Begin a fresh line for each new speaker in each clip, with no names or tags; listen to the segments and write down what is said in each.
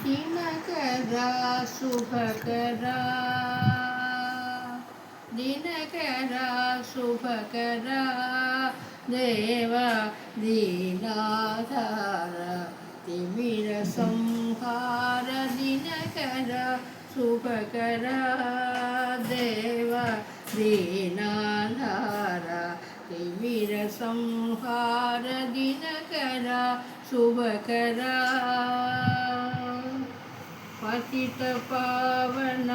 दिनकरा शुभकरा दिनकरा शुभकरा देव दीनाधार तिमिर संहार दिनकरा शुभकरा देव दीनाधार तिमिर संहार दिनकरा शुभकरा पतित पावन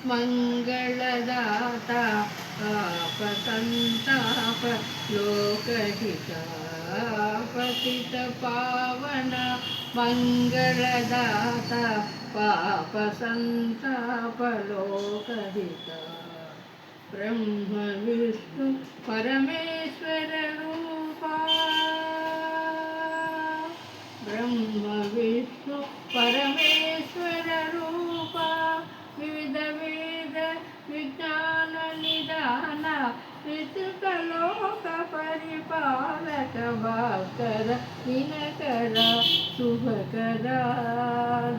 मंगलदाता पाप संताप लोकहिता पतित पावन मंगलदाता पाप संताप लोकहिता ब्रह्म विष्णु परमेश्वर रूपा ब्रह्म विष्णु परमेश्वर रूपा विविध वेद विज्ञान निदान वितुकलोक परिपालक भास्कर दिनकर शुभकर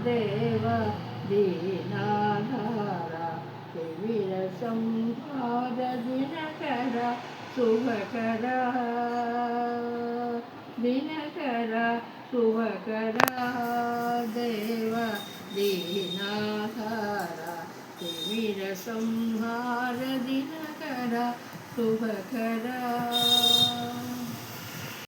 देव दीनाधार तिमिर संहार दिनकर शुभकर दिनकर शुभकर देव दीनाधार तिमिर संहार दिनकर शुभकर।